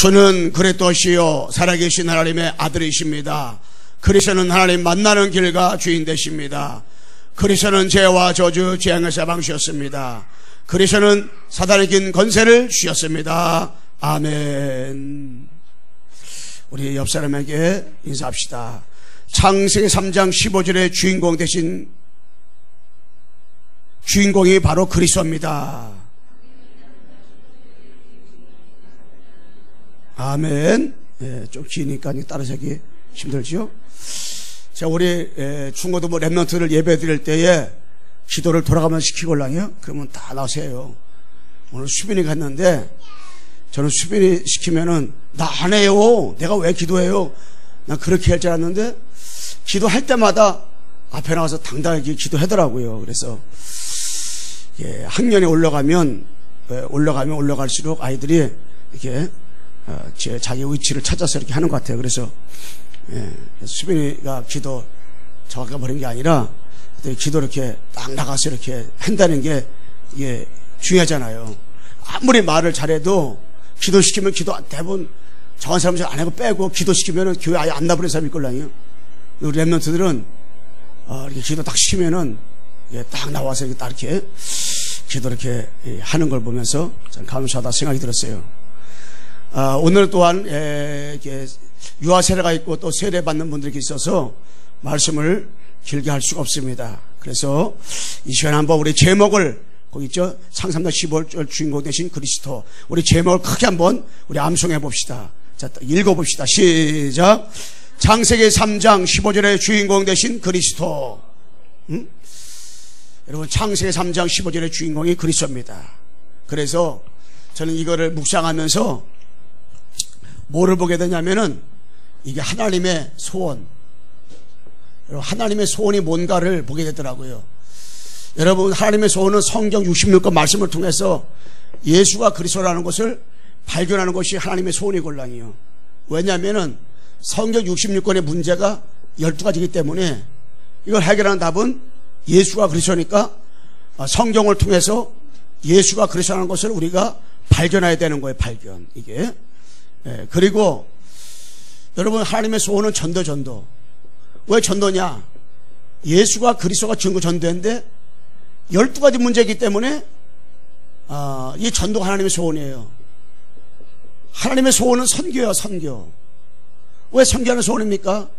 주는 그리스도시요 살아계신 하나님의 아들이십니다. 그리스도는 하나님 만나는 길과 주인 되십니다. 그리스도는 죄와 저주 재앙에서 방주셨습니다. 그리스도는 사단의 긴 권세를 주셨습니다. 아멘. 우리 옆 사람에게 인사합시다. 창세기 3장 15절의 주인공 대신 주인공이 바로 그리스도입니다. 아멘. 예, 좀 기니까 따라서 하기 힘들죠? 자, 우리 중고도 랩런트를 예배 드릴 때에 기도를 돌아가면서 시키걸랑요? 그러면 다 나오세요. 오늘 수빈이 갔는데 저는 수빈이 시키면은 나 안 해요. 내가 왜 기도해요? 난 그렇게 할 줄 알았는데 기도할 때마다 앞에 나와서 당당하게 기도하더라고요. 그래서 예, 학년이 올라가면 올라갈수록 아이들이 이렇게 자기 위치를 찾아서 이렇게 하는 것 같아요. 그래서 수빈이가 기도 정확하게 버린 게 아니라 기도 이렇게 딱 나가서 이렇게 한다는 게 이게 중요하잖아요. 아무리 말을 잘해도 기도시키면 기도 대부분 정한 사람들 안 하고 빼고 기도시키면은 교회 아예 안 나버리는 사람이 있걸랑요. 우리 랩런트들은 이렇게 기도 딱 시키면은 딱 나와서 이렇게 딱 이렇게 기도 이렇게 하는 걸 보면서 참 감사하다 생각이 들었어요. 오늘 또한 유아 세례가 있고 또 세례 받는 분들이 있어서 말씀을 길게 할 수가 없습니다. 그래서 이 시간에 한번 우리 제목을 거기 있죠? 상삼장 15절 주인공 되신 그리스도. 우리 제목을 크게 한번 우리 암송해 봅시다. 자, 읽어봅시다. 시작. 창세기 3장 15절의 주인공 되신 그리스도. 여러분, 창세기 3장 15절의 주인공이 그리스도입니다. 그래서 저는 이거를 묵상하면서 뭐를 보게 되냐면은 이게 하나님의 소원. 하나님의 소원이 뭔가를 보게 되더라고요. 여러분, 하나님의 소원은 성경 66권 말씀을 통해서 예수가 그리스도라는 것을 발견하는 것이 하나님의 소원이걸랑이요. 왜냐하면은 성경 66권의 문제가 12가지이기 때문에 이걸 해결하는 답은 예수가 그리스도니까 성경을 통해서 예수가 그리스도라는 것을 우리가 발견해야 되는 거예요. 발견. 이게. 그리고 여러분, 하나님의 소원은 전도. 왜 전도냐? 예수가 그리스도가 전도인데 12가지 문제이기 때문에 이 전도가 하나님의 소원이에요. 하나님의 소원은 선교예요. 선교. 왜 선교하는 소원입니까?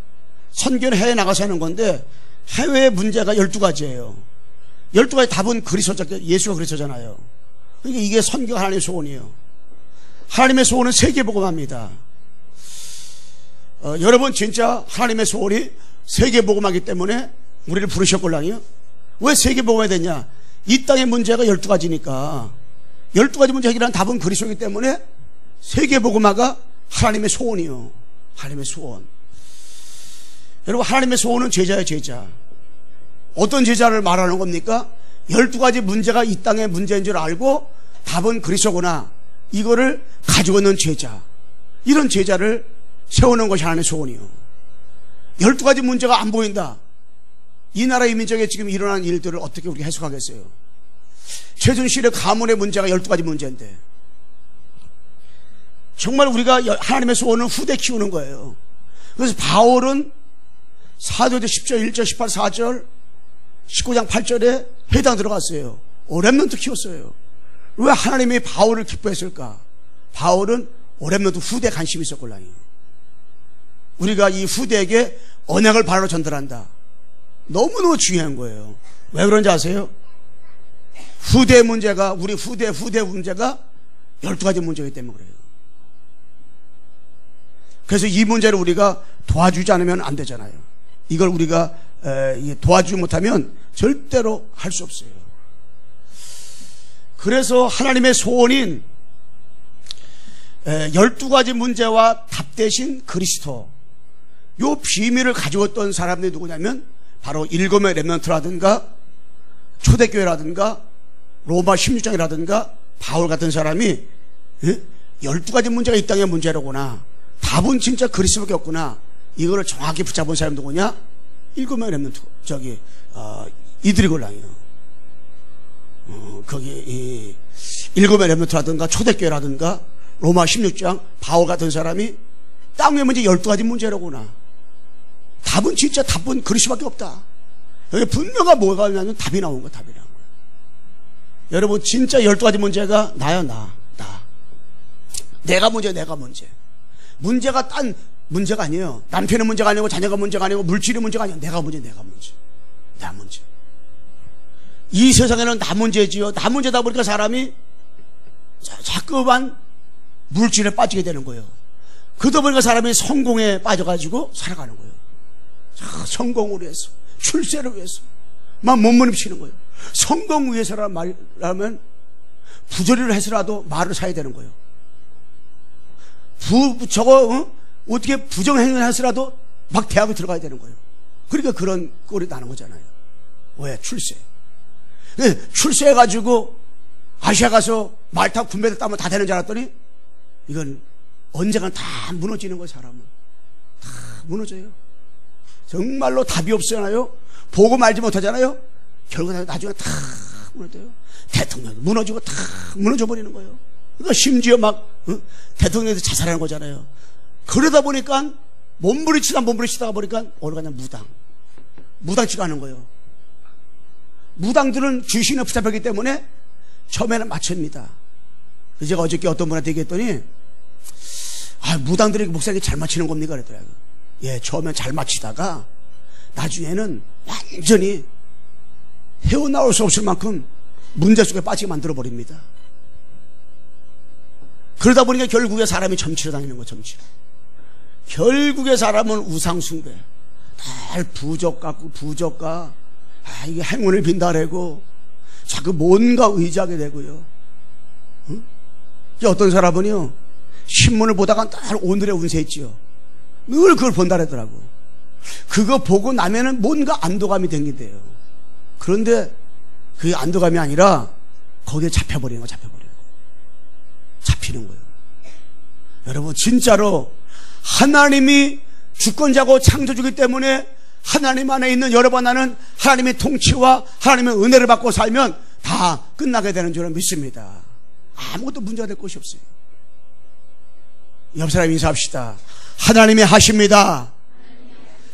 선교는 해외에 나가서 하는 건데 해외의 문제가 12가지예요 12가지 답은 예수가 그리스도잖아요. 그러니까 이게 선교가 하나님의 소원이에요. 하나님의 소원은 세계복음화입니다. 여러분, 진짜 하나님의 소원이 세계복음화이기 때문에 우리를 부르셨걸랑이요. 왜 세계복음화가 됐냐? 이 땅의 문제가 12가지니까 12가지 문제 해결하는 답은 그리스도이기 때문에 세계복음화가 하나님의 소원이요. 하나님의 소원. 여러분, 하나님의 소원은 제자예요. 제자. 어떤 제자를 말하는 겁니까? 12가지 문제가 이 땅의 문제인 줄 알고 답은 그리스도구나, 이거를 가지고 있는 제자. 이런 제자를 세우는 것이 하나님의 소원이요. 12가지 문제가 안 보인다. 이 나라 이민족에 지금 일어나는 일들을 어떻게 우리가 해석하겠어요? 최순실의 가문의 문제가 12가지 문제인데 정말 우리가 하나님의 소원은 후대 키우는 거예요. 그래서 바울은 사도행전 10절 1절 18 4절 19장 8절에 회당 들어갔어요. 렘넌트 키웠어요. 왜 하나님이 바울을 기뻐했을까? 바울은 렘넌트 후대 관심이 있었걸랑요. 우리가 이 후대에게 언약을 바로 전달한다. 너무너무 중요한 거예요. 왜 그런지 아세요? 후대 문제가, 우리 후대 문제가 12가지 문제이기 때문에 그래요. 그래서 이 문제를 우리가 도와주지 않으면 안 되잖아요. 이걸 우리가 도와주지 못하면 절대로 할 수 없어요. 그래서 하나님의 소원인 12가지 문제와 답 대신 그리스도, 요 비밀을 가지고 있던 사람들이 누구냐면 바로 일곱의 렘넌트라든가 초대교회라든가 로마 16장이라든가 바울 같은 사람이 12가지 문제가 이 땅의 문제로구나, 답은 진짜 그리스도밖에 없구나, 이거를 정확히 붙잡은 사람 누구냐? 일곱의 렘넌트, 이들이걸랑이요. 거기 일곱의 렘넌트라든가 초대교회라든가 로마 16장 바울 같은 사람이 땅의 문제 12가지 문제라구나. 답은 진짜 답은 그럴 수밖에 없다. 여기 분명한 뭐가 있냐면 답이 나온 거야. 답이 나온 거야. 여러분 진짜 12가지 문제가 나야. 내가 문제. 문제가 딴 문제가 아니에요. 남편의 문제가 아니고 자녀가 문제가 아니고 물질의 문제가 아니에요. 내가 문제. 나 문제. 이 세상에는 나 문제지요. 나 문제다 보니까 사람이 자꾸만 물질에 빠지게 되는 거예요. 그러다 보니까 사람이 성공에 빠져가지고 살아가는 거예요. 성공을 위해서, 출세를 위해서 막 몸부림치는 거예요. 성공 위해서란 말하면 부조리를 해서라도 말을 사야 되는 거예요. 어떻게 부정행위를 해서라도 막 대학에 들어가야 되는 거예요. 그러니까 그런 꼴이 나는 거잖아요. 왜? 출세. 출세해가지고 아시아 가서 말 타고 군배들 따면 다 되는 줄 알았더니 이건 언젠간 다 무너지는 거예요. 사람은 다 무너져요. 정말로 답이 없잖아요. 보고 말지 못하잖아요. 결국 나중에 다 무너져요. 대통령이 무너지고 다 무너져 버리는 거예요. 그러니까 심지어 막 대통령에서 자살하는 거잖아요. 그러다 보니까 몸부림치다가 보니까 어느 가냐 무당치가 하는 거예요. 무당들은 귀신에 붙잡혔기 때문에 처음에는 맞춥니다. 제가 어저께 어떤 분한테 얘기했더니 무당들이 목사님이 잘 맞히는 겁니까? 그랬더라고요. 예, 처음엔 잘 맞히다가 나중에는 완전히 헤어나올 수 없을 만큼 문제 속에 빠지게 만들어버립니다. 그러다 보니까 결국에 사람이 점치러 다니는 거예요. 점치러. 결국에 사람은 우상숭배, 날 부적가 이게 행운을 빈다래고 자꾸 뭔가 의지하게 되고요. 어떤 사람은요 신문을 보다가 날 오늘의 운세 있지요. 늘 그걸 본다래더라고. 그거 보고 나면은 뭔가 안도감이 생긴대요. 그런데 그게 안도감이 아니라 거기에 잡히는 거예요. 잡히는 거예요. 여러분 진짜로 하나님이 주권자고 창조주기 때문에 하나님 안에 있는 여러분 나는 하나님의 통치와 하나님의 은혜를 받고 살면 다 끝나게 되는 줄은 믿습니다. 아무것도 문제가 될 것이 없어요. 옆 사람 인사합시다. 하나님이 하십니다.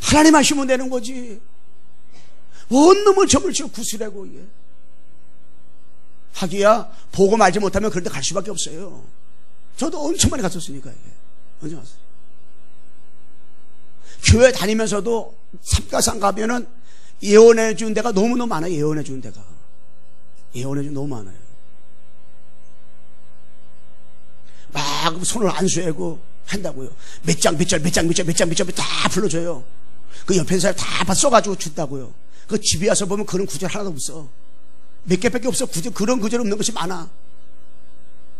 하나님 하시면 되는 거지. 원놈을 점을 치고 구슬하고 이게 하기야 보고 말지 못하면 그런 데 갈 수밖에 없어요. 저도 엄청 많이 갔었으니까 이게 언제 갔어요. 교회 다니면서도 삼가상 가면은 예언해 주는 데가 너무너무 많아요. 예언해 주는 데가 너무 많아요. 막 손을 안 쇠고 한다고요. 몇 장 다 불러줘요. 그 옆에 있는 사람 다 써가지고 준다고요. 그 집에 와서 보면 그런 구절 하나도 없어. 몇 개밖에 없어. 그런 구절 없는 것이 많아.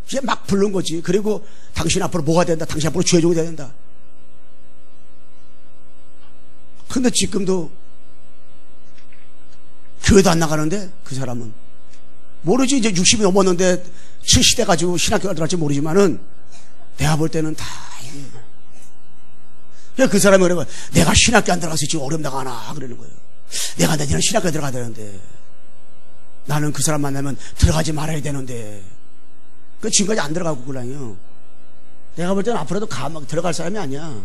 그냥 막 부른 거지. 그리고 당신 앞으로 뭐가 된다. 당신 앞으로 주의 종이 된다. 근데 지금도 교회도 안 나가는데 그 사람은 모르지. 이제 60이 넘었는데 70대 가지고 신학교가 들어갈지 모르지만은 내가 볼 때는 다 그 사람이 그러면 내가 신학교 안 들어가서 지금 어렵다가 하나 그러는 거예요. 내가 내년에 신학교 들어가야 되는데 나는 그 사람 만나면 들어가지 말아야 되는데 그 지금까지 안 들어가고 그러냐요. 내가 볼 때는 앞으로도 들어갈 사람이 아니야.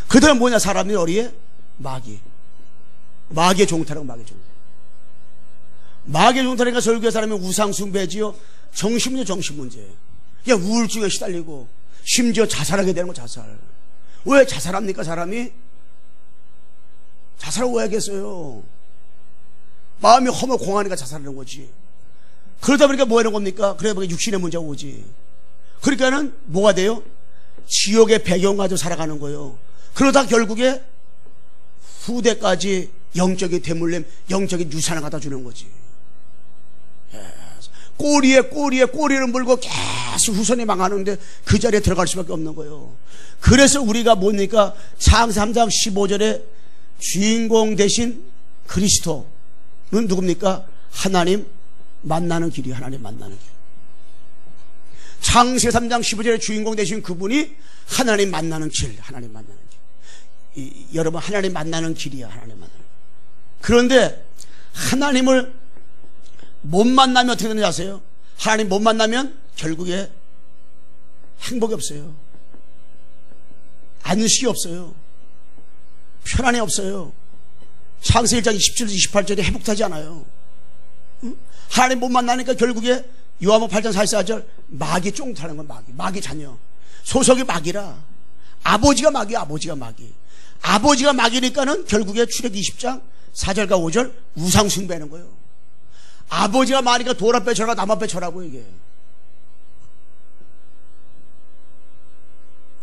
그들은 뭐냐? 사람이 어리에 마귀의 종타라고. 마귀의 종타니까 설교의 사람이 우상숭배지요. 정신문제. 그냥 우울증에 시달리고 심지어 자살하게 되는 거. 자살. 왜 자살합니까? 사람이 자살을 왜 하겠어요? 마음이 허물공하니까 자살하는 거지. 그러다 보니까 뭐 하는 겁니까? 그러다 보니까 육신의 문제가 오지. 그러니까는 뭐가 돼요? 지옥의 배경 가지고 살아가는 거예요. 그러다 결국에 후대까지 영적인 대물림, 영적인 유산을 갖다 주는 거지. 꼬리를 물고 계속 후손이 망하는데 그 자리에 들어갈 수밖에 없는 거예요. 그래서 우리가 뭡니까? 창세기 3장 15절에 주인공 대신 그리스도는 누굽니까? 하나님 만나는 길이에요. 하나님 만나는 길. 창세기 3장 15절에 주인공 되신 그분이 하나님 만나는 길. 하나님 만나는 길. 여러분 하나님 만나는 길이야. 하나님 만나는 길. 그런데 하나님을 못 만나면 어떻게 되는지 아세요? 하나님 못 만나면 결국에 행복이 없어요. 안식이 없어요. 편안이 없어요. 창세기 1장 27절 28절에 회복하지 않아요. 하나님 못 만나니까 결국에 요한복음 8장 44절 마귀 쫑타는 건 마귀 자녀. 소속이 마귀라. 아버지가 마귀야. 아버지가 마귀니까는 결국에 출애굽기 20장 4절과 5절 우상 숭배하는 거예요. 아버지가 마니까 돌 앞에 절하고 남 앞에 절하고 이게.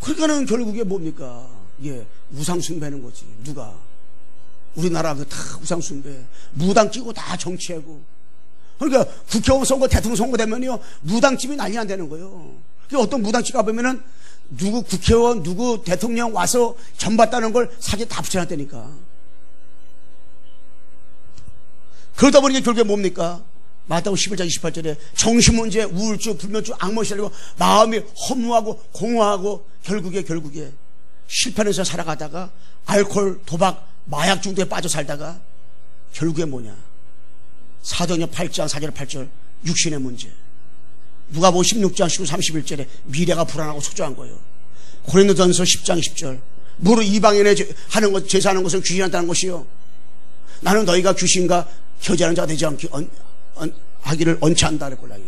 그러니까는 결국에 뭡니까? 예, 우상 숭배하는 거지. 누가? 우리나라 다 우상 숭배. 무당 끼고 다 정치하고. 그러니까 국회의원 선거, 대통령 선거 되면요, 무당집이 난리 안 되는 거예요. 그러니까 어떤 무당집 가보면은 누구 국회의원, 누구 대통령 와서 전 봤다는 걸 사진 다 붙여놨다니까. 그러다 보니까 결국에 뭡니까? 마태복음 11장 28절에 정신문제, 우울증, 불면증, 악몽이 시달리고 마음이 허무하고 공허하고 결국에 실패하면서 살아가다가 알코올, 도박, 마약 중독에 빠져 살다가 결국에 뭐냐? 사도행전 8장 4절 8절 육신의 문제. 누가복음 16장 19, 31절에 미래가 불안하고 초조한 거예요. 고린도전서 10장 10절 무릇 이방인의 하는 것, 제사하는 것은 귀신한다는 것이요, 나는 너희가 귀신과 교제하는 자가 되지 않기 하기를 언짢다 그랬걸라요.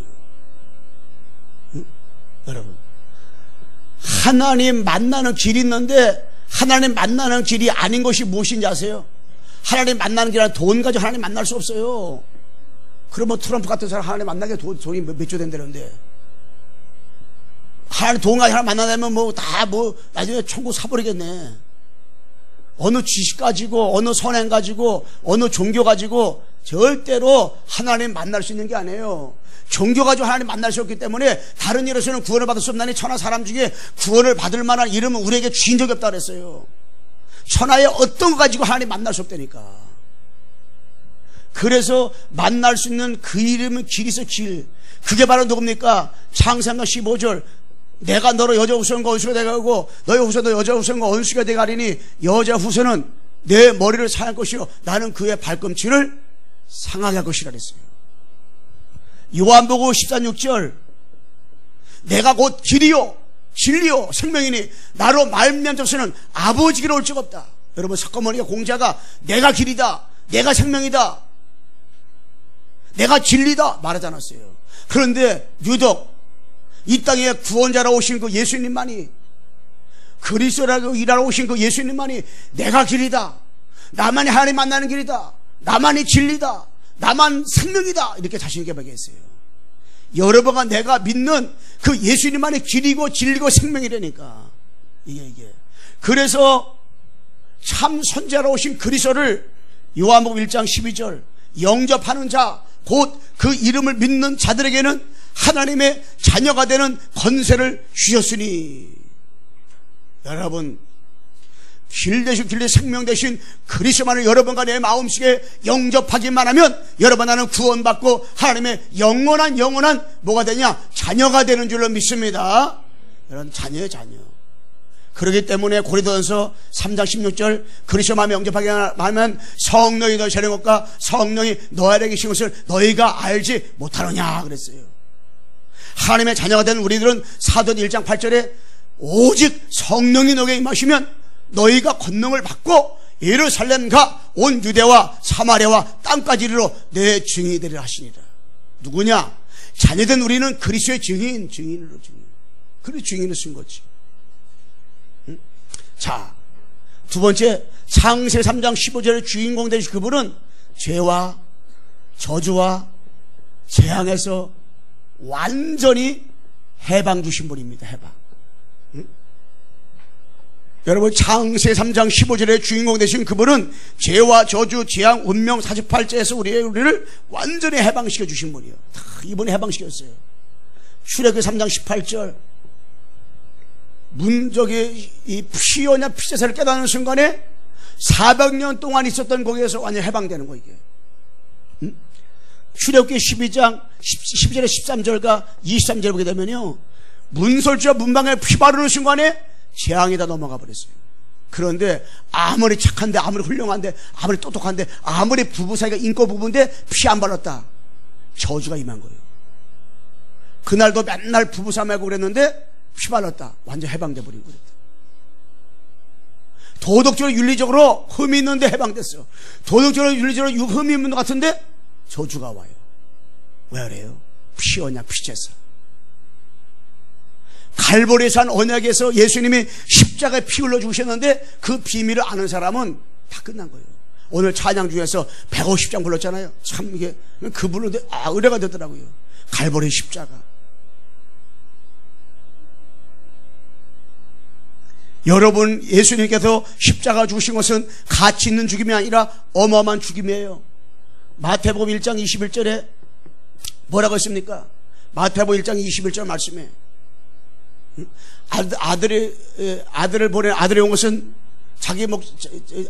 여러분, 하나님 만나는 길이 있는데 하나님 만나는 길이 아닌 것이 무엇인지 아세요? 하나님 만나는 길은 돈 가지고 하나님 만날 수 없어요. 그러면 트럼프 같은 사람 하나님 만나게 돈이 몇 조 된다는데, 하나님 돈 가지고 하나님 만나려면 나중에 천국 사버리겠네. 어느 지식 가지고, 어느 선행 가지고, 어느 종교 가지고 절대로 하나님 만날 수 있는 게 아니에요. 종교 가지고 하나님 만날 수 없기 때문에 다른 일에서는 구원을 받을 수 없나니 천하 사람 중에 구원을 받을 만한 이름은 우리에게 주인 적이 없다 그랬어요. 천하에 어떤 거 가지고 하나님 만날 수 없다니까. 그래서 만날 수 있는 그 이름은 길이서 길. 그게 바로 누굽니까? 창세기 15절 내가 너로 여자 후손과 원수가 되가고 너의 후손도 여자 후손과 원수가 되가리니 여자 후손은 내 머리를 상할 것이요 나는 그의 발꿈치를 상하게 할 것이라 그랬어요. 요한복음 14장 6절 내가 곧 길이요 진리요 생명이니 나로 말미암은 자는 아버지께로 올 적 없다. 여러분, 석가모니가 공자가 내가 길이다, 내가 생명이다, 내가 진리다 말하지 않았어요. 그런데 유독 이 땅에 구원자로 오신 그 예수님만이, 그리스도라고 일하러 오신 그 예수님만이 내가 길이다, 나만이 하나님 만나는 길이다, 나만이 진리다, 나만 생명이다 이렇게 자신있게 얘기했어요. 여러분과 내가 믿는 그 예수님만이 길이고 진리고 생명이라니까. 이게 그래서 참 선지자로 오신 그리스도를 요한복음 1장 12절 영접하는 자, 곧 그 이름을 믿는 자들에게는 하나님의 자녀가 되는 권세를 주셨으니. 여러분, 길 대신 길대 생명 대신 그리스도만을 여러분과 내 마음속에 영접하기만 하면 여러분, 나는 구원받고 하나님의 영원한 뭐가 되냐? 자녀가 되는 줄로 믿습니다. 여러분, 자녀예요, 자녀. 그렇기 때문에 고린도전서 3장 16절 그리스도만을 영접하게 하면 성령이 너희 재는 것과 성령이 너희 안에 계신 것을 너희가 알지 못하느냐 그랬어요. 하나님의 자녀가 된 우리들은 사도행 1장 8절에 오직 성령이 너에게 임하시면 너희가 권능을 받고 예루살렘과 온 유대와 사마리아와 땅까지 이르러 내 증인이 되리라 하시니라. 누구냐? 자녀된 우리는 그리스도의 증인으로 그리스도 증인을 쓴 거지. 자, 두 번째, 창세기 3장 15절의 주인공 되신 그분은 죄와 저주와 재앙에서 완전히 해방 주신 분입니다. 해방. 여러분, 창세기 3장 15절의 주인공 되신 그분은 죄와 저주, 재앙, 운명 48제에서 우리를 완전히 해방시켜 주신 분이에요. 다 이번에 해방시켰어요. 출애굽기 3장 18절 문적의 이 피어냐 피제사를 깨닫는 순간에 400년 동안 있었던 거기에서 완전히 해방되는 거 이게. 출애굽기 12장 12절에 13절과 23절 보게 되면요, 문설주와 문방에 피 바르는 순간에 재앙이 다 넘어가 버렸어요. 그런데 아무리 착한데, 아무리 훌륭한데, 아무리 똑똑한데, 아무리 부부 사이가 인권 부부인데 피 안 발랐다, 저주가 임한 거예요. 그날도 맨날 부부 싸움하고 그랬는데 피 발랐다. 완전 해방돼 버린 거예요. 도덕적으로 윤리적으로 흠이 있는데 해방됐어요. 도덕적으로 윤리적으로 흠이 있는 것 같은데 저주가 와요. 왜 그래요? 피 언약, 피제사. 갈보리에서 한 언약에서 예수님이 십자가에 피 흘려 죽으셨는데 그 비밀을 아는 사람은 다 끝난 거예요. 오늘 찬양 중에서 150장 불렀잖아요. 참 이게 그분은 의뢰가 되더라고요. 갈보리 십자가. 여러분, 예수님께서 십자가 죽으신 것은 가치 있는 죽임이 아니라 어마어마한 죽임이에요. 마태복음 1장 21절에 뭐라고 했습니까? 마태복음 1장 21절 말씀에 아들이 온 것은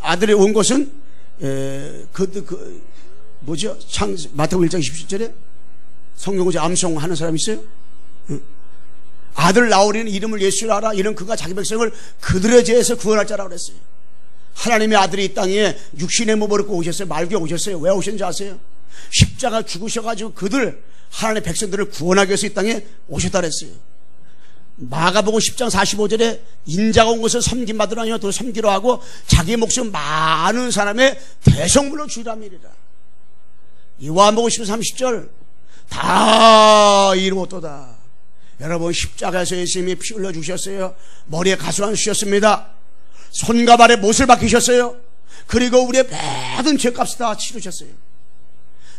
아들이 온 것은 뭐죠? 마태복음 1장 27절에 성경구제 암송하는 사람 있어요? 아들 나오리는 이름을 예수라 하라. 이는 그가 자기 백성을 그들의 죄에서 구원할 자라고 그랬어요. 하나님의 아들이 이 땅에 육신의 몸을 입고 오셨어요. 말기에 오셨어요. 왜 오셨는지 아세요? 십자가 죽으셔가지고 그들 하나님의 백성들을 구원하기 위해서 이 땅에 오셨다 그랬어요. 마가복음 10장 45절에 인자가 온 것을 섬김받으라 아니라 또 섬기려 하고 자기 목숨 많은 사람의 대성물로 주이람이리라. 요한복음 10장 30절 다 이루었도다. 여러분, 십자가에서 예수님이 피 흘려 주셨어요. 머리에 가수한 주셨습니다. 손과 발에 못을 박히셨어요. 그리고 우리의 모든 죄값을 다 치르셨어요.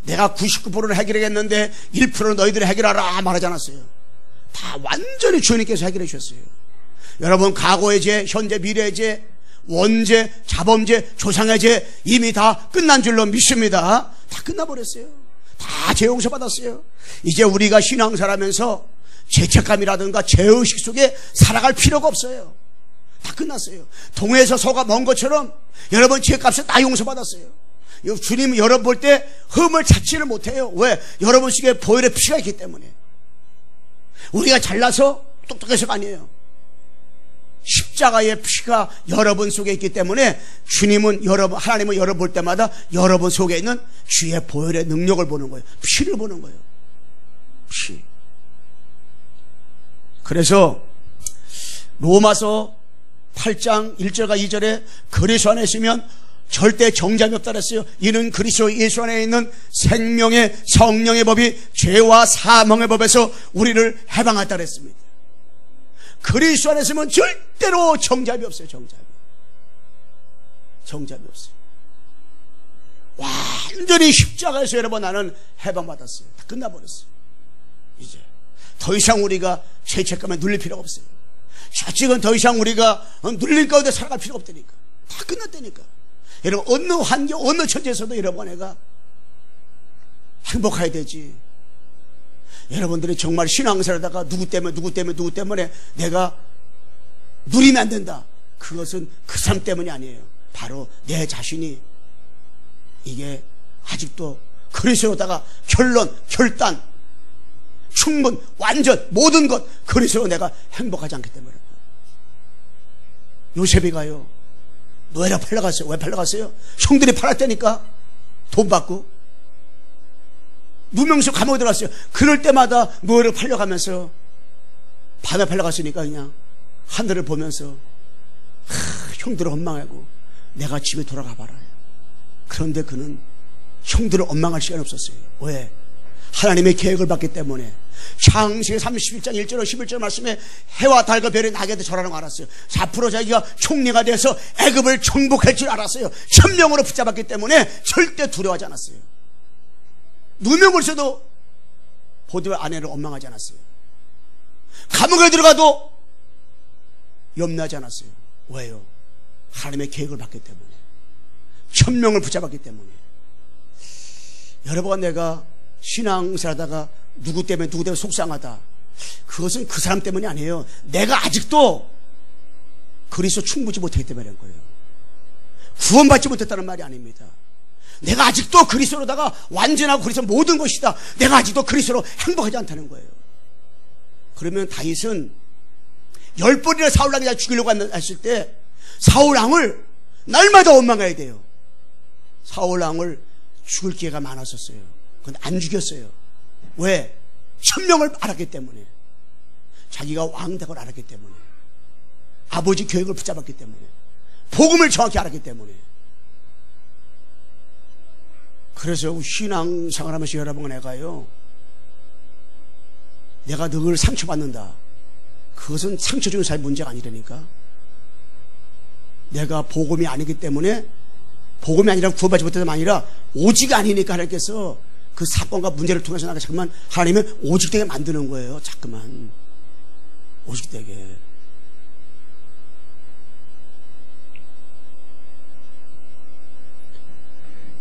내가 99%를 해결하겠는데 1%는 너희들이 해결하라 말하지 않았어요. 다 완전히 주님께서 해결해 주셨어요. 여러분, 과거의 죄, 현재, 미래의 죄, 원죄, 자범죄, 조상의 죄 이미 다 끝난 줄로 믿습니다. 다 끝나버렸어요. 다 죄 용서 받았어요. 이제 우리가 신앙생활하면서 죄책감이라든가 죄의식 속에 살아갈 필요가 없어요. 다 끝났어요. 동에서 서가 먼 것처럼 여러분 죄값을 다 용서받았어요. 주님 여러분 볼 때 흠을 찾지를 못해요. 왜? 여러분 속에 보혈의 피가 있기 때문에. 우리가 잘나서 똑똑해서가 아니에요. 십자가의 피가 여러분 속에 있기 때문에 주님은 하나님은 여러분 볼 때마다 여러분 속에 있는 주의 보혈의 능력을 보는 거예요. 피를 보는 거예요. 피. 그래서 로마서 8장 1절과 2절에 그리스도 안에 있으면 절대 정죄함이 없다 그랬어요. 이는 그리스도 예수 안에 있는 생명의 성령의 법이 죄와 사망의 법에서 우리를 해방했다 그랬습니다. 그리스도 안에 있으면 절대로 정죄함이 없어요. 정죄함이 없어요. 완전히 십자가에서 여러분 나는 해방받았어요. 다 끝나버렸어요. 이제 더 이상 우리가 죄책감에 눌릴 필요가 없어요. 자식은 더 이상 우리가 눌린 가운데 살아갈 필요가 없다니까. 다 끝났다니까. 여러분, 어느 환경, 어느 처지에서도 여러분 내가 행복해야 되지. 여러분들이 정말 신앙생활하다가 누구 때문에 내가 누리면 안 된다. 그것은 그 사람 때문이 아니에요. 바로 내 자신이 이게 아직도 그리스도로다가 결단, 충분, 완전, 모든 것 그리스도로 내가 행복하지 않기 때문에. 요셉이가요, 노예라 팔려갔어요. 왜 팔려갔어요? 형들이 팔았다니까. 돈 받고. 누명수 감옥에 들어갔어요. 그럴 때마다 노예를 팔려가면서 밤에 팔려갔으니까 그냥 하늘을 보면서 형들을 원망하고 내가 집에 돌아가 봐라. 그런데 그는 형들을 원망할 시간이 없었어요. 왜? 하나님의 계획을 받기 때문에. 창세기 31장 1절 11절 말씀에 해와 달과 별이 나게도 절하는 거 알았어요. 앞으로 자기가 총리가 돼서 애굽을 정복할 줄 알았어요. 천명으로 붙잡았기 때문에 절대 두려워하지 않았어요. 누명을 써도 보디발 아내를 원망하지 않았어요. 감옥에 들어가도 염려하지 않았어요. 왜요? 하나님의 계획을 받기 때문에. 천명을 붙잡았기 때문에. 여러분, 내가 신앙생활하다가 누구 때문에 속상하다. 그것은 그 사람 때문이 아니에요. 내가 아직도 그리스도 충분히 못하기 때문에 그런 거예요. 구원받지 못했다는 말이 아닙니다. 내가 아직도 그리스도로다가 완전하고 그리스도 모든 것이다. 내가 아직도 그리스도로 행복하지 않다는 거예요. 그러면 다윗은 10번이나 사울왕이 죽이려고 했을 때 사울왕을 날마다 원망해야 돼요. 사울왕을 죽을 기회가 많았었어요. 그런데 안 죽였어요. 왜? 천명을 알았기 때문에. 자기가 왕되고 알았기 때문에, 아버지 교육을 붙잡았기 때문에, 복음을 정확히 알았기 때문에. 그래서 신앙생활 하면서 여러분, 내가요, 내가 늘 상처받는다, 그것은 상처 주는 사람의 문제가 아니라니까. 내가 복음이 아니기 때문에, 복음이 아니라 구원받지 못해서가 아니라 오직 아니니까 하나님께서 그 사건과 문제를 통해서 나가 자꾸만 하나님은 오직 되게 만드는 거예요. 자꾸만 오직 되게.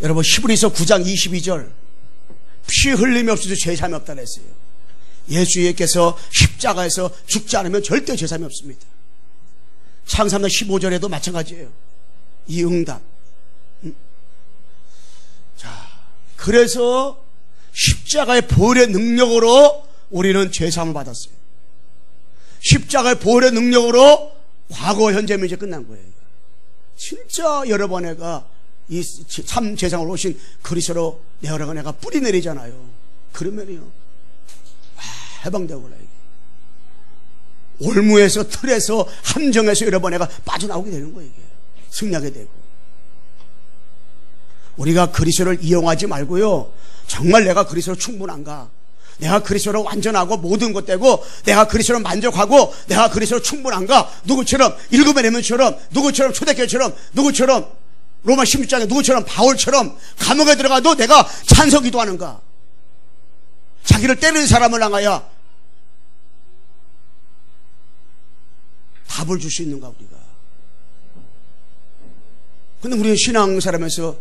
여러분, 히브리서 9장 22절, 피 흘림이 없어도 죄사함이 없다 그랬어요. 예수께서 십자가에서 죽지 않으면 절대 죄사함이 없습니다. 창세기 15절에도 마찬가지예요. 이 응답. 자, 그래서 십자가의 보혈의 능력으로 우리는 죄사함을 받았어요. 십자가의 보혈의 능력으로 과거, 현재, 미래 끝난 거예요. 진짜 여러분, 내가 이 참 세상으로 오신 그리스도로 내어라가 내가 뿌리 내리잖아요. 그러면요, 해방되고 그래. 올무에서, 틀에서, 함정에서 여러분, 내가 빠져나오게 되는 거예요. 이게 승리하게 되고. 우리가 그리스도를 이용하지 말고요, 정말 내가 그리스도로 충분한가, 내가 그리스도로 완전하고 모든 것 되고, 내가 그리스도로 만족하고, 내가 그리스도로 충분한가, 누구처럼 일곱의 레몬처럼, 누구처럼 초대교회처럼, 누구처럼 로마 16장에 누구처럼 바울처럼 감옥에 들어가도 내가 찬성 기도하는가, 자기를 때리는 사람을 향하여 답을 줄 수 있는가, 우리가. 근데 우리는 신앙사람에서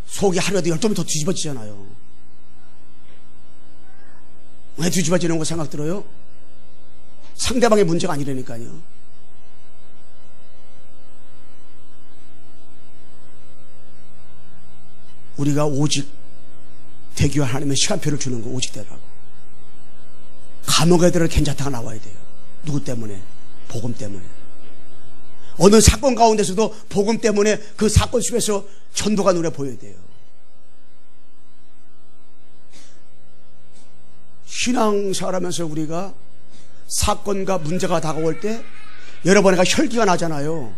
속이 하루에도 10번 더 뒤집어지잖아요. 왜 뒤집어지는 거 생각 들어요? 상대방의 문제가 아니라니까요. 우리가 오직 되기 위한 하나님의 시간표를 주는 거, 오직 되라고. 감옥에 들어 괜찮다가 나와야 돼요. 누구 때문에? 복음 때문에. 어느 사건 가운데서도 복음 때문에 그 사건 속에서 전도가 눈에 보여야 돼요. 신앙생활하면서 우리가 사건과 문제가 다가올 때 여러분, 내가 혈기가 나잖아요.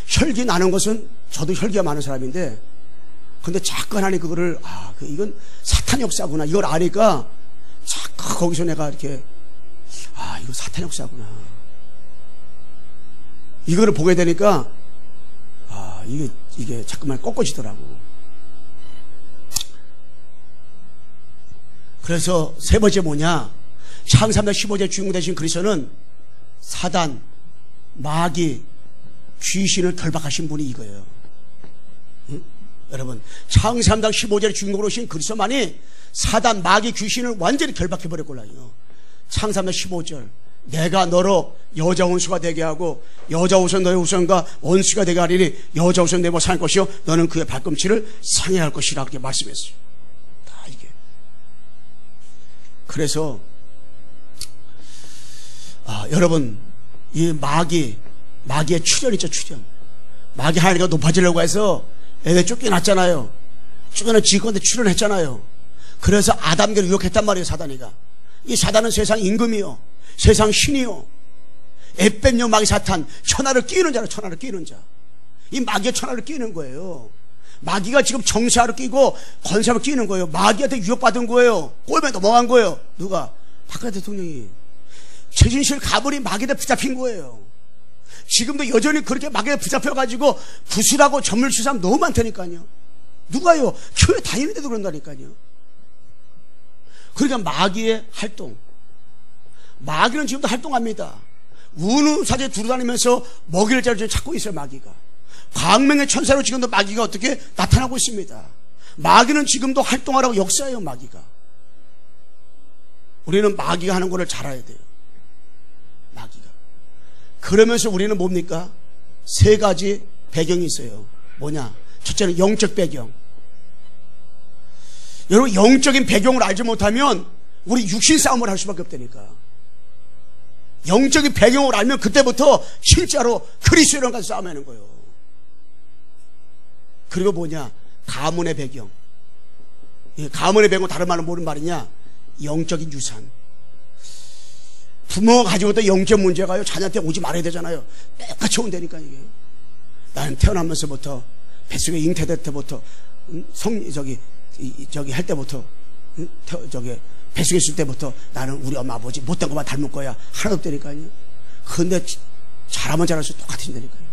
혈기 나는 것은, 저도 혈기가 많은 사람인데, 근데 자꾸 하나님 그거를, 이건 사탄 역사구나, 이걸 아니까 자꾸 거기서 내가 이렇게, 이거 사탄 역사구나, 이거를 보게 되니까, 이게 자꾸만 꺾어지더라고. 그래서 세 번째 뭐냐? 창세기 15절 주인공 되신 그리스도는 사단, 마귀, 귀신을 결박하신 분이 이거예요. 응? 여러분, 창세기 15절의 주인공으로 오신 그리스도만이 사단, 마귀, 귀신을 완전히 결박해버렸거든요. 창세기 15절, 내가 너로 여자 원수가 되게 하고 여자 우선 너의 우선과 원수가 되게 하리니 여자 우선 내 살 것이요 너는 그의 발꿈치를 상해할 것이라 그렇게 말씀했어요. 다 이게. 그래서 여러분, 이 마귀의 출현 있죠, 출현. 마귀 하나님과 높아지려고 해서 애들 쫓겨났잖아요. 쫓겨난 지건데 출현했잖아요. 그래서 아담계를 유혹했단 말이에요, 사단이가. 이 사단은 세상 임금이요, 세상 신이요, 에벤요 마귀 사탄, 천하를 끼는 자로, 천하를 끼는 자. 이 마귀의 천하를 끼는 거예요. 마귀가 지금 정사를 끼고 권세를 끼는 거예요. 마귀한테 유혹받은 거예요. 꼴에 넘어간 거예요. 누가? 박근혜 대통령이. 최진실 가문이 마귀한테 붙잡힌 거예요. 지금도 여전히 그렇게 마귀한테 붙잡혀가지고 구실하고 전멸 치는 사람 너무 많다니까요. 누가요? 교회 다니는데도 그런다니까요. 그러니까 마귀의 활동, 마귀는 지금도 활동합니다. 우누사제 두루다니면서 먹이를 찾고 있어요. 마귀가 광명의 천사로 지금도 마귀가 어떻게 나타나고 있습니다. 마귀는 지금도 활동하라고 역사해요. 마귀가. 우리는 마귀가 하는 것을 잘 알아야 돼요. 마귀가. 그러면서 우리는 뭡니까? 세 가지 배경이 있어요. 뭐냐? 첫째는 영적 배경. 여러분, 영적인 배경을 알지 못하면 우리 육신 싸움을 할 수밖에 없다니까. 영적인 배경을 알면 그때부터 진짜로 그리스도랑 같이 싸움하는 거예요. 그리고 뭐냐? 가문의 배경. 가문의 배경은 다른 말로 뭐는 말이냐? 영적인 유산. 부모가 가지고 있던 영적 문제가요, 자녀한테 오지 말아야 되잖아요. 똑같이 온다니까, 이게. 나는 태어나면서부터, 뱃속에 잉태될 때부터, 할 때부터, 뱃속에 있을 때부터 나는 우리 엄마 아버지 못된 것만 닮을 거야. 하나도 없다니까요. 근데 잘하면 잘할수록 똑같아진다니까요.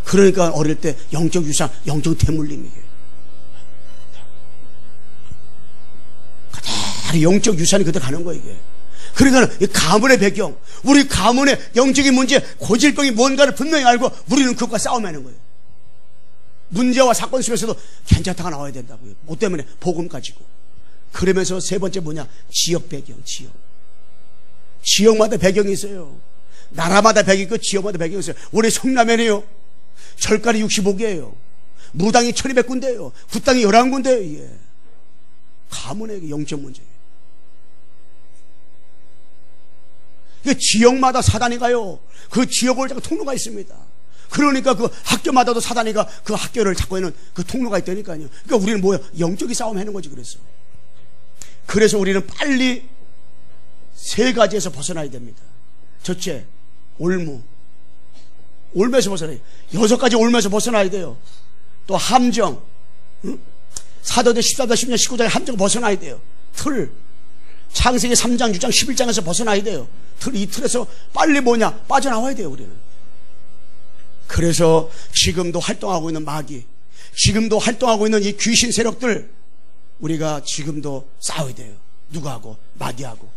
그러니까 어릴 때 영적 유산, 영적 대물림이에요. 그대로 영적 유산이 그대로 가는 거예요, 이게. 그러니까 이 가문의 배경, 우리 가문의 영적인 문제, 고질병이 뭔가를 분명히 알고 우리는 그것과 싸움하는 거예요. 문제와 사건 속에서도 괜찮다가 나와야 된다고요. 뭐 때문에? 복음 가지고. 그러면서 세 번째 뭐냐? 지역 배경, 지역. 지역마다 배경이 있어요. 나라마다 배경이 있고 지역마다 배경이 있어요. 우리 성남에는요, 절간이 65개예요. 무당이 1200군데예요. 굿당이 11군데예요. 이게. 가문의 영적 문제예요. 그 지역마다 사단이 가요. 그 지역을 잡고 통로가 있습니다. 그러니까 그 학교마다도 사단이가 그 학교를 잡고 있는 그 통로가 있다니까요. 그러니까 우리는 뭐야? 영적인 싸움 하는 거지. 그래서 우리는 빨리 세 가지에서 벗어나야 됩니다. 첫째, 올무에서 벗어나야 돼요. 6가지 올무에서 벗어나야 돼요. 또 함정, 사도대 14장 10장 19장의 함정 벗어나야 돼요. 틀, 창세기 3장 6장 11장에서 벗어나야 돼요. 이 틀에서 빨리 뭐냐? 빠져나와야 돼요, 우리는. 그래서 지금도 활동하고 있는 마귀, 지금도 활동하고 있는 이 귀신 세력들, 우리가 지금도 싸워야 돼요. 누구하고? 마귀하고.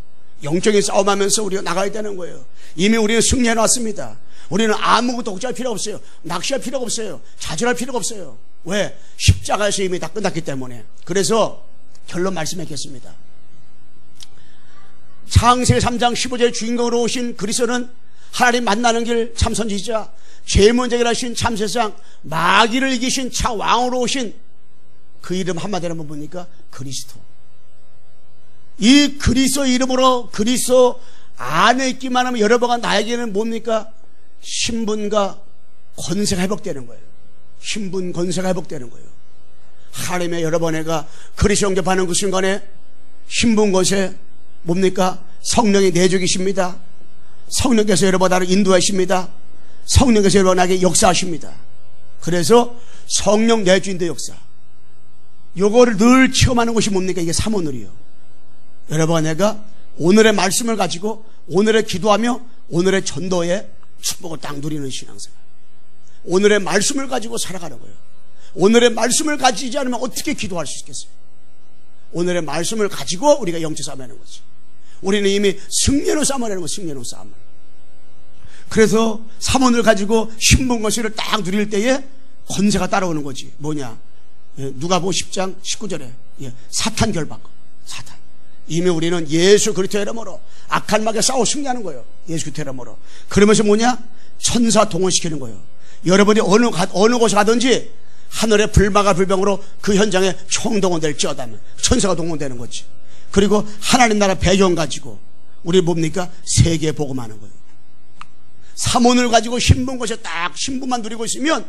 영적인 싸움하면서 우리가 나가야 되는 거예요. 이미 우리는 승리해놨습니다. 우리는 아무것도 걱정할 필요 없어요. 낚시할 필요가 없어요. 좌절할 필요가 없어요. 왜? 십자가에서 이미 다 끝났기 때문에. 그래서 결론 말씀하겠습니다. 창세기 3장 15절 주인공으로 오신 그리스도는 하나님 만나는 길 참선지자, 제일 먼저 일하신 참세상, 마귀를 이기신 차왕으로 오신 그 이름 한마디로 한번 보니까 그리스도. 이 그리스도 이름으로 그리스도 안에 있기만 하면 여러분과 나에게는 뭡니까? 신분과 권세가 회복되는 거예요. 신분, 권세가 회복되는 거예요. 하나님의 여러분에가 그리스도 영접하는 그 순간에 신분, 권세 뭡니까? 성령이 내주 계십니다. 성령께서 여러분 나를 인도하십니다. 성령께서 여러분에게 역사하십니다. 그래서 성령 내주인도 역사, 요거를 늘 체험하는 것이 뭡니까? 이게 삼오늘이요. 여러분 내가 오늘의 말씀을 가지고 오늘의 기도하며 오늘의 전도의 축복을 딱 누리는 신앙생활. 오늘의 말씀을 가지고 살아가는 거예요. 오늘의 말씀을 가지지 않으면 어떻게 기도할 수 있겠어요? 오늘의 말씀을 가지고 우리가 영적 싸움하는 거지. 우리는 이미 승리로 싸움하는 거예요. 승리로 싸움. 그래서 삼원을 가지고 신분 권세를 딱 누릴 때에 권세가 따라오는 거지. 뭐냐? 누가복음 10장 19절에 사탄 결박. 사탄. 이미 우리는 예수 그리스도의 이름으로 악한 마귀와 싸워 승리하는 거예요. 예수 그리스도의 이름으로. 그러면서 뭐냐? 천사 동원시키는 거예요. 여러분이 어느 곳에 가든지 하늘의 불마가 불병으로 그 현장에 총동원될지어다면 천사가 동원되는 거지. 그리고 하나님 나라 배경 가지고 우리 뭡니까? 세계 복음하는 거예요. 삼원을 가지고 신분 것에 딱 신분만 누리고 있으면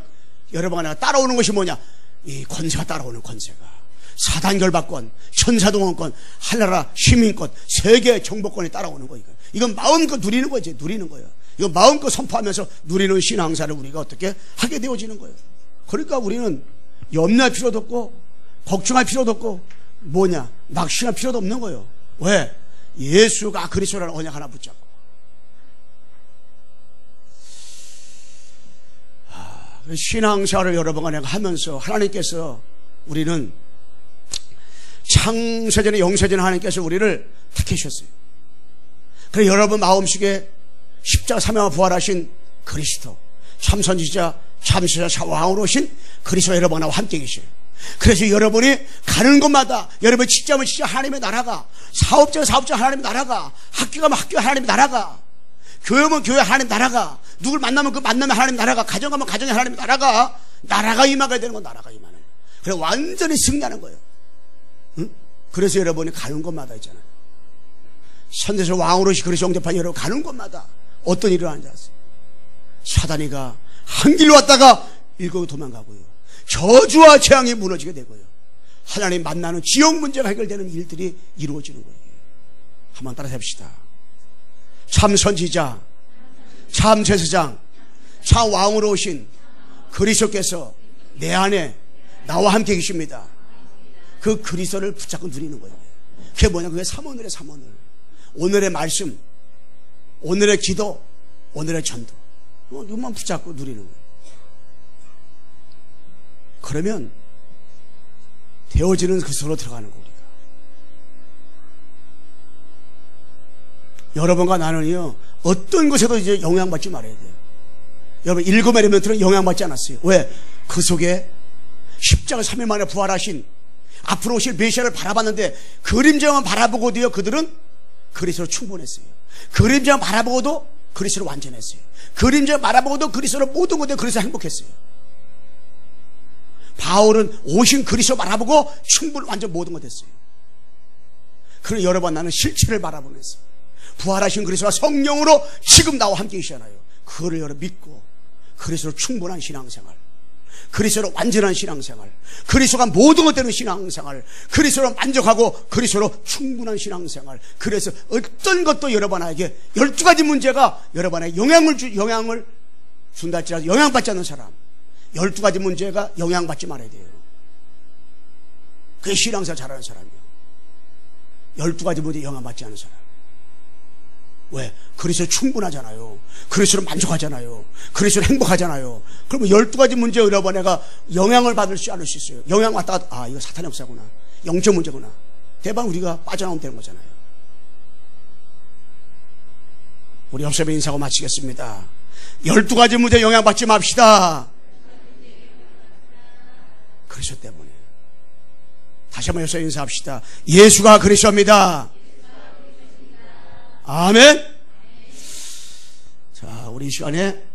여러분 하나 따라오는 것이 뭐냐? 이 권세가 따라오는 권세가. 사단 결박권, 천사 동원권, 하나라 시민권, 세계 정복권이 따라오는 거예요. 이건 마음껏 누리는 거지. 누리는 거예요. 이거 마음껏 선포하면서 누리는 신앙사를 우리가 어떻게 하게 되어지는 거예요. 그러니까 우리는 염려할 필요도 없고 걱정할 필요도 없고 뭐냐? 낙심할 필요도 없는 거예요. 왜? 예수가 그리스도라는 언약 하나 붙잡고. 신앙사를 여러분과 내가 하면서 하나님께서 우리는 창세전에 영세전에 하나님께서 우리를 택하셨어요. 그래서 여러분 마음속에 십자가 사명과 부활하신 그리스도, 참선지자, 참수자, 왕으로 오신 그리스도 여러분과 함께 계셔요. 그래서 여러분이 가는 곳마다 여러분 직장은 진짜 하나님의 나라가, 사업자는 사업자 하나님의 나라가, 학교 가면 학교 하나님의 나라가, 교회면 교회 하나님의 나라가, 누굴 만나면 그 만나면 하나님의 나라가, 가정 가면 가정의 하나님의 나라가 임하게 되는 건 나라가 임하는 거예요. 그래서 완전히 승리하는 거예요. 응? 그래서 여러분이 가는 곳마다 있잖아요. 선대서 왕으로 그리스도 영접한 여러분 가는 곳마다 어떤 일이 일어나는지 아세요? 사단이가 한 길로 왔다가 일곱이 도망가고요. 저주와 재앙이 무너지게 되고요. 하나님 만나는 지역 문제가 해결되는 일들이 이루어지는 거예요. 한번 따라 해봅시다. 참 선지자, 참 제사장, 참 왕으로 오신 그리스도께서 내 안에 나와 함께 계십니다. 그 그리스도를 붙잡고 누리는 거예요. 그게 뭐냐? 그게 삼오늘의 삼오늘. 오늘의 말씀, 오늘의 기도, 오늘의 전도. 이것만 붙잡고 누리는 거예요. 그러면 되어지는 그리스도로 들어가는 겁니다. 여러분과 나는요, 어떤 것에도 이제 영향받지 말아야 돼요. 여러분, 일곱 에레멘트는 영향받지 않았어요. 왜? 그 속에 십자가 3일 만에 부활하신 앞으로 오실 메시아를 바라봤는데 그림자만 바라보고도요, 그들은 그리스도로 충분했어요. 그림자만 바라보고도 그리스도로 완전했어요. 그림자만 바라보고도 그리스도로 모든 것에 그리스도로 행복했어요. 바울은 오신 그리스도 바라보고 완전 모든 것 됐어요. 그리고 여러분, 나는 실체를 바라보면서 부활하신 그리스도가 성령으로 지금 나와 함께 계시잖아요. 그거를 여러분 믿고 그리스도로 충분한 신앙생활, 그리스도로 완전한 신앙생활, 그리스도가 모든 것 되는 신앙생활, 그리스도로 만족하고 그리스도로 충분한 신앙생활. 그래서 어떤 것도 여러분에게 12가지 문제가 여러분에게 영향을 준다 할지라도 영향받지 않는 사람, 12가지 문제가 영향받지 말아야 돼요. 그게 신앙생활 잘하는 사람이에요. 12가지 문제에 영향받지 않는 사람. 왜? 그리스도 충분하잖아요. 그리스도로 만족하잖아요. 그리스도로 행복하잖아요. 그러면 12가지 문제 여러분에가 영향을 받을 수 않을 수 있어요. 영향 왔다가 이거 사탄의 역사구나, 영적 문제구나. 대박 우리가 빠져나오면 되는 거잖아요. 우리 역사의 인사하고 마치겠습니다. 12가지 문제 영향받지 맙시다. 그리스도 때문에. 다시 한번 역사의 인사합시다. 예수가 그리스도입니다. 아멘. 자, 우리 이 시간에